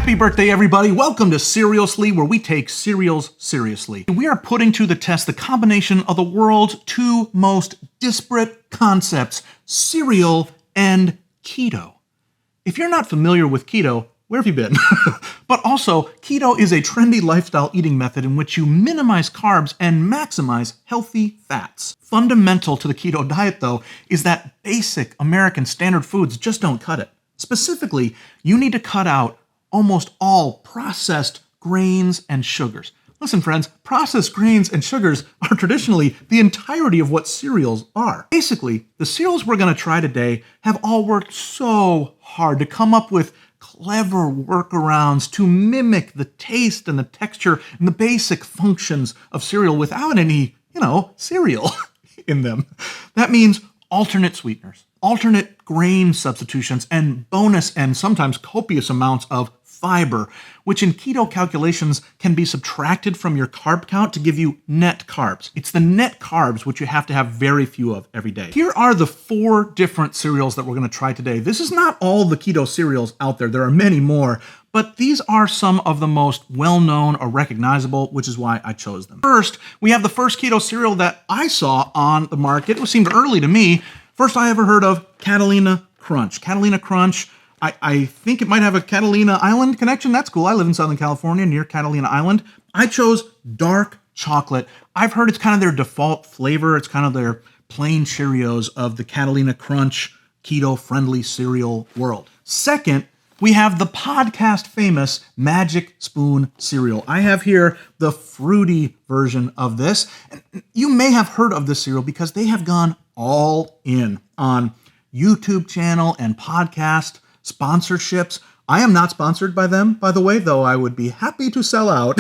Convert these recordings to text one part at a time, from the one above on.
Happy birthday, everybody. Welcome to Cerealsly, where we take cereals seriously. We are putting to the test the combination of the world's two most disparate concepts, cereal and keto. If you're not familiar with keto, where have you been? But also, keto is a trendy lifestyle eating method in which you minimize carbs and maximize healthy fats. Fundamental to the keto diet, though, is that basic American standard foods just don't cut it. Specifically, you need to cut out almost all processed grains and sugars. Listen, friends, processed grains and sugars are traditionally the entirety of what cereals are. Basically, the cereals we're going to try today have all worked so hard to come up with clever workarounds to mimic the taste and the texture and the basic functions of cereal without any, cereal in them. That means alternate sweeteners, alternate grain substitutions, and bonus and sometimes copious amounts of fiber, which in keto calculations can be subtracted from your carb count to give you net carbs. It's the net carbs which you have to have very few of every day. Here are the 4 different cereals that we're going to try today. This is not all the keto cereals out there. There are many more, but these are some of the most well-known or recognizable, which is why I chose them. First, we have the first keto cereal that I saw on the market. It seemed early to me. First I ever heard of Catalina Crunch. Catalina Crunch, I think it might have a Catalina Island connection. That's cool. I live in Southern California near Catalina Island. I chose dark chocolate. I've heard it's kind of their default flavor. It's kind of their plain Cheerios of the Catalina Crunch keto-friendly cereal world. Second, we have the podcast famous Magic Spoon cereal. I have here the fruity version of this. And you may have heard of this cereal because they have gone all in on YouTube channel and podcast sponsorships. I am not sponsored by them, by the way, though I would be happy to sell out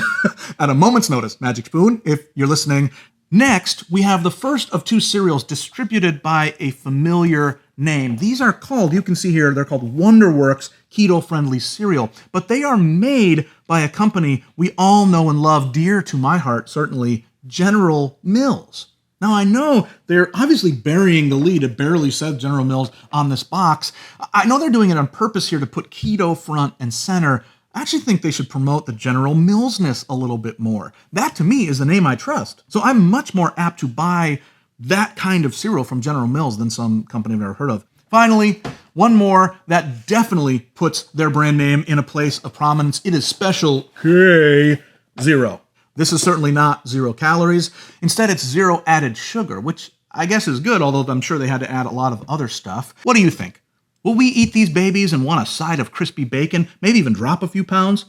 at a moment's notice. Magic Spoon, if you're listening. Next, we have the first of 2 cereals distributed by a familiar name. These are called, you can see here, they're called Wonderworks Keto-Friendly Cereal, but they are made by a company we all know and love, dear to my heart, certainly, General Mills. Now, I know they're obviously burying the lead. It barely said General Mills on this box. I know they're doing it on purpose here to put keto front and center. I actually think they should promote the General Mills-ness a little bit more. That, to me, is the name I trust. So I'm much more apt to buy that kind of cereal from General Mills than some company I've never heard of. Finally, one more that definitely puts their brand name in a place of prominence. It is Special K-Zero. This is certainly not 0 calories. Instead, it's 0 added sugar, which I guess is good, although I'm sure they had to add a lot of other stuff. What do you think? Will we eat these babies and want a side of crispy bacon, maybe even drop a few pounds?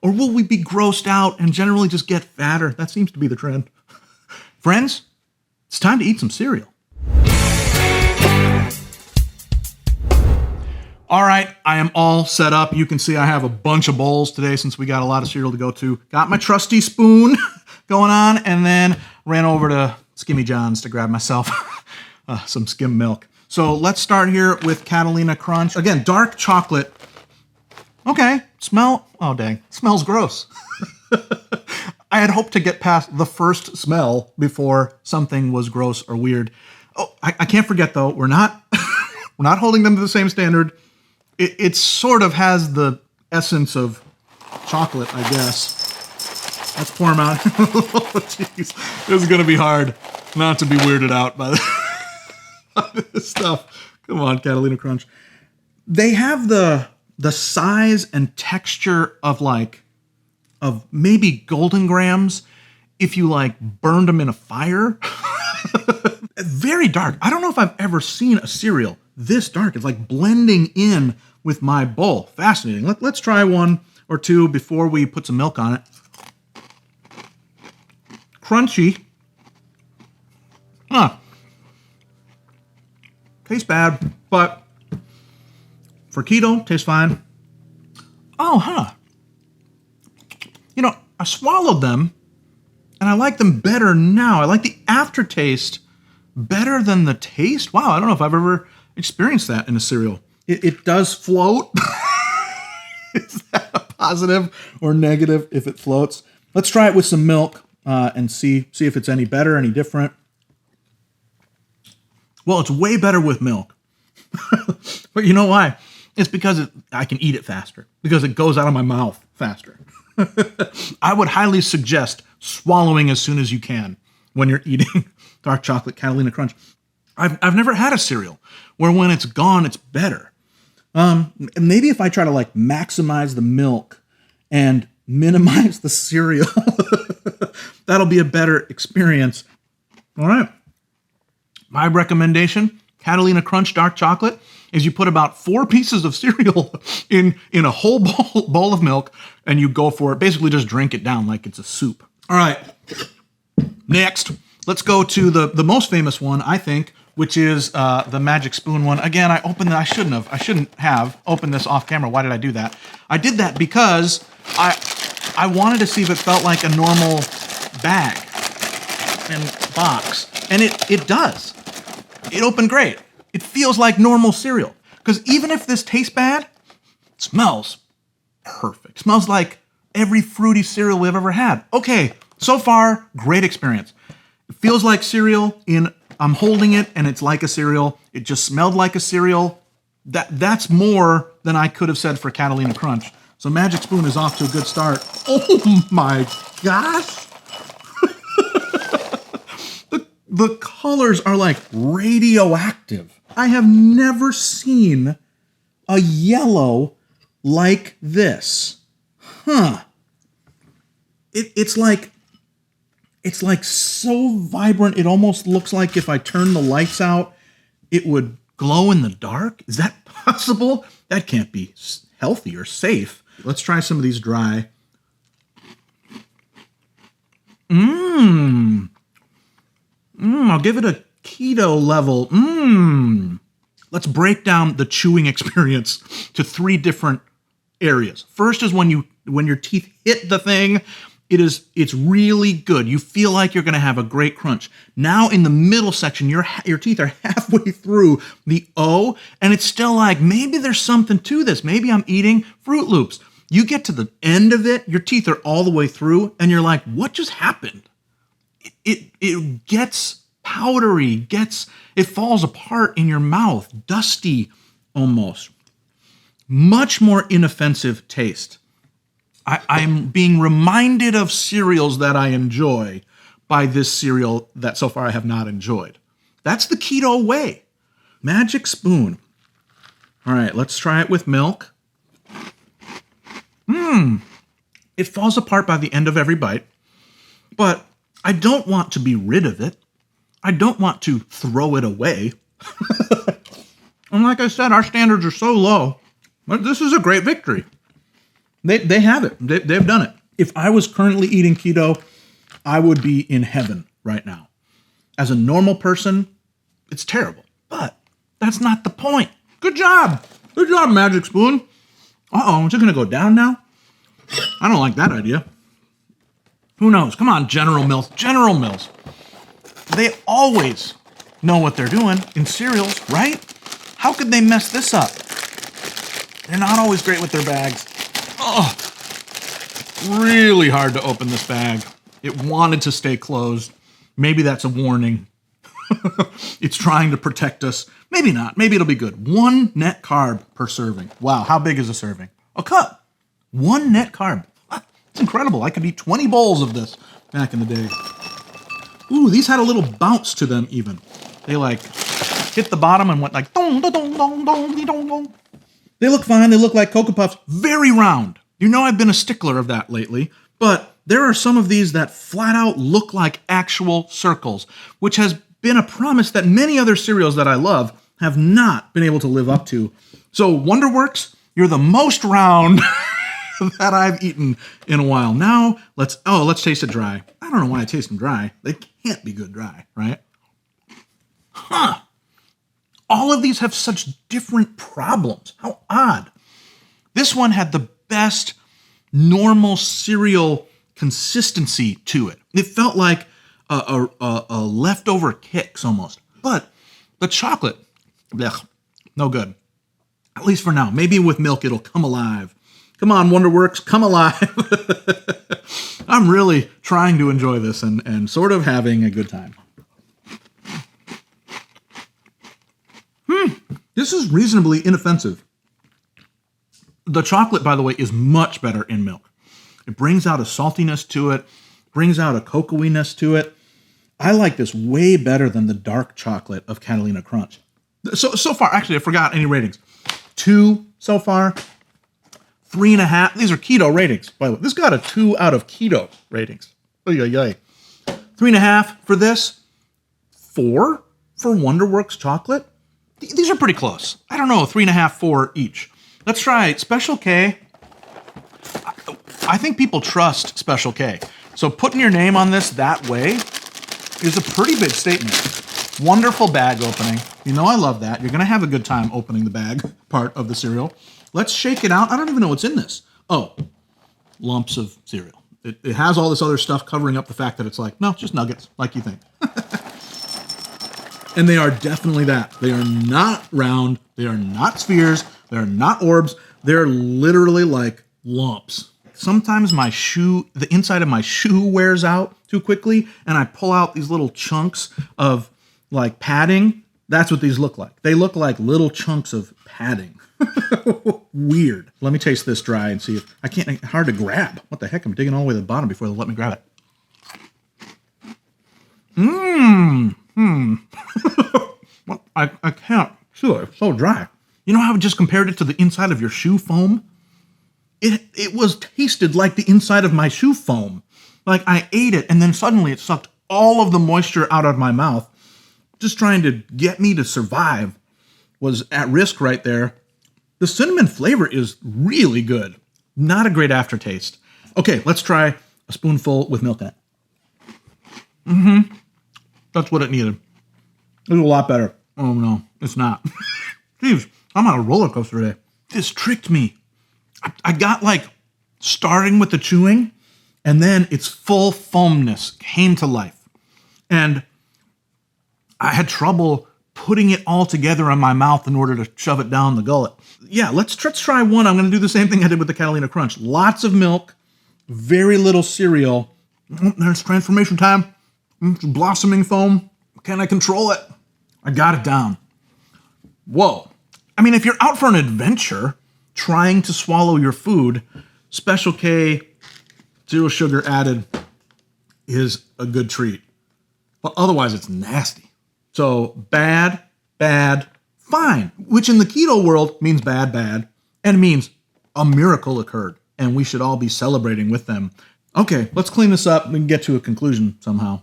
Or will we be grossed out and generally just get fatter? That seems to be the trend. Friends, it's time to eat some cereal. All right, I am all set up. You can see I have a bunch of bowls today since we got a lot of cereal to go to. Got my trusty spoon going on, and then ran over to Skimmy John's to grab myself some skim milk. So let's start here with Catalina Crunch. Again, dark chocolate. Okay, oh dang, smells gross. I had hoped to get past the first smell before something was gross or weird. Oh, I can't forget though, we're not holding them to the same standard. It sort of has the essence of chocolate, I guess. Let's pour them out. Oh, jeez. This is going to be hard not to be weirded out by this stuff. Come on, Catalina Crunch. They have the size and texture of maybe Golden Grams if you burned them in a fire. Very dark. I don't know if I've ever seen a cereal this dark. It's blending in with my bowl. Fascinating. Let's try 1 or 2 before we put some milk on it. Crunchy. Tastes bad, but for keto, tastes fine. I swallowed them, and I like them better now. I like the aftertaste better than the taste. Wow, I don't know if I've ever experienced that in a cereal. It does float. Is that a positive or negative if it floats? Let's try it with some milk and see if it's any better, any different. Well, it's way better with milk. But you know why? It's because I can eat it faster, because it goes out of my mouth faster. I would highly suggest swallowing as soon as you can when you're eating dark chocolate Catalina Crunch. I've never had a cereal where when it's gone, it's better. Maybe if I try to like maximize the milk and minimize the cereal, that'll be a better experience. All right. My recommendation, Catalina Crunch Dark Chocolate, is you put about 4 pieces of cereal in a whole bowl of milk, and you go for it. Basically, just drink it down like it's a soup. All right. Next, let's go to the most famous one, I think, which is the Magic Spoon one. Again, I shouldn't have opened this off camera. Why did I do that? I did that because I wanted to see if it felt like a normal bag and box, and it does. It opened great. It feels like normal cereal. Because even if this tastes bad, it smells perfect. It smells like every fruity cereal we've ever had. Okay, so far, great experience. It feels like cereal. I'm holding it and it's like a cereal. It just smelled like a cereal. That's more than I could have said for Catalina Crunch. So Magic Spoon is off to a good start. Oh my gosh. The colors are like radioactive. I have never seen a yellow like this. Huh. It's like so vibrant. It almost looks like if I turn the lights out, it would glow in the dark. Is that possible? That can't be healthy or safe. Let's try some of these dry. I'll give it a keto level. Let's break down the chewing experience to 3 different areas. First is when your teeth hit the thing, it's really good. You feel like you're going to have a great crunch. Now in the middle section, your teeth are halfway through the O, and it's still like, maybe there's something to this. Maybe I'm eating Fruit Loops. You get to the end of it, your teeth are all the way through, and you're like, what just happened? It gets powdery, it falls apart in your mouth, dusty almost. Much more inoffensive taste. I'm being reminded of cereals that I enjoy by this cereal that so far I have not enjoyed. That's the keto way. Magic Spoon. All right, let's try it with milk. It falls apart by the end of every bite, but I don't want to be rid of it. I don't want to throw it away. And like I said, our standards are so low, but this is a great victory. They have it. They've done it. If I was currently eating keto, I would be in heaven right now. As a normal person, it's terrible, but that's not the point. Good job. Good job, Magic Spoon. Uh-oh, is it going to go down now? I don't like that idea. Who knows? Come on, General Mills. General Mills. They always know what they're doing in cereals, right? How could they mess this up? They're not always great with their bags. Oh, really hard to open this bag. It wanted to stay closed. Maybe that's a warning. It's trying to protect us. Maybe not. Maybe it'll be good. 1 net carb per serving. Wow, how big is a serving? A cup. 1 net carb. It's incredible. I could eat 20 bowls of this back in the day. Ooh, these had a little bounce to them even. They like hit the bottom and went like dong, dong, dong, dong, dong, dong, dong. They look fine. They look like Cocoa Puffs. Very round. You know I've been a stickler of that lately, but there are some of these that flat out look like actual circles, which has been a promise that many other cereals that I love have not been able to live up to. So Wonderworks, you're the most round that I've eaten in a while. Now, let's taste it dry. I don't know why I taste them dry. They can't be good dry, right? Huh. All of these have such different problems. How odd. This one had the best normal cereal consistency to it. It felt like a leftover Kix almost. But the chocolate, blech, no good. At least for now. Maybe with milk it'll come alive. Come on, Wonderworks, come alive. I'm really trying to enjoy this and sort of having a good time. This is reasonably inoffensive. The chocolate, by the way, is much better in milk. It brings out a saltiness to it, brings out a cocoa-iness to it. I like this way better than the dark chocolate of Catalina Crunch. So far, actually, I forgot any ratings. 2 so far, 3.5. These are keto ratings, by the way. This got a 2 out of keto ratings. 3.5 for this. 4 for Wonderworks chocolate. These are pretty close. I don't know, 3.5, 4 each. Let's try Special K. I think people trust Special K. So putting your name on this that way is a pretty big statement. Wonderful bag opening. You know I love that. You're going to have a good time opening the bag part of the cereal. Let's shake it out. I don't even know what's in this. Oh, lumps of cereal. It has all this other stuff covering up the fact that it's like, no, just nuggets, like you think. And they are definitely that. They are not round. They are not spheres. They're not orbs. They're literally like lumps. Sometimes the inside of my shoe wears out too quickly, and I pull out these little chunks of like padding. That's what these look like. They look like little chunks of padding. Weird. Let me taste this dry and see if I can't. Hard to grab. What the heck? I'm digging all the way to the bottom before they'll let me grab it. Well, I can't. Sure, it's so dry. You know how I just compared it to the inside of your shoe foam? It was tasted like the inside of my shoe foam. Like I ate it and then suddenly it sucked all of the moisture out of my mouth. Just trying to get me to survive was at risk right there. The cinnamon flavor is really good. Not a great aftertaste. Okay, let's try a spoonful with milk in it. That's what it needed. It's a lot better. Oh no, it's not. Jeez, I'm on a roller coaster today. This tricked me. I got like starting with the chewing and then its full foamness came to life. And I had trouble putting it all together in my mouth in order to shove it down the gullet. Yeah, let's try one. I'm going to do the same thing I did with the Catalina Crunch. Lots of milk, very little cereal. There's transformation time. Blossoming foam. Can I control it? I got it down. Whoa. I mean, if you're out for an adventure, trying to swallow your food, Special K, 0 sugar added, is a good treat. But otherwise, it's nasty. So bad, fine. Which in the keto world means bad, and means a miracle occurred. And we should all be celebrating with them. Okay, let's clean this up and get to a conclusion somehow.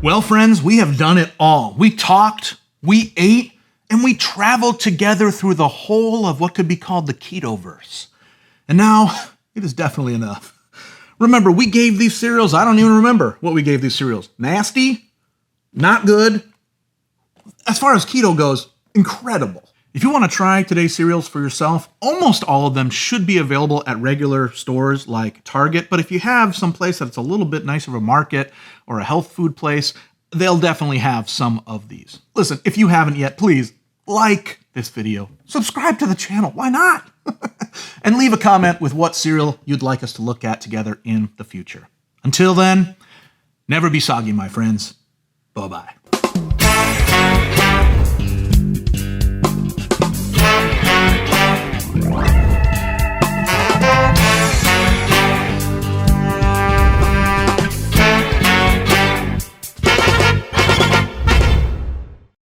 Well, friends, we have done it all. We talked, we ate, and we traveled together through the whole of what could be called the Ketoverse. And now, it is definitely enough. Remember, we gave these cereals, I don't even remember what we gave these cereals. Nasty, not good. As far as keto goes, incredible. If you want to try today's cereals for yourself, almost all of them should be available at regular stores like Target. But if you have some place that's a little bit nicer of a market or a health food place, they'll definitely have some of these. Listen, if you haven't yet, please like this video, subscribe to the channel, why not? And leave a comment with what cereal you'd like us to look at together in the future. Until then, never be soggy, my friends. Bye-bye.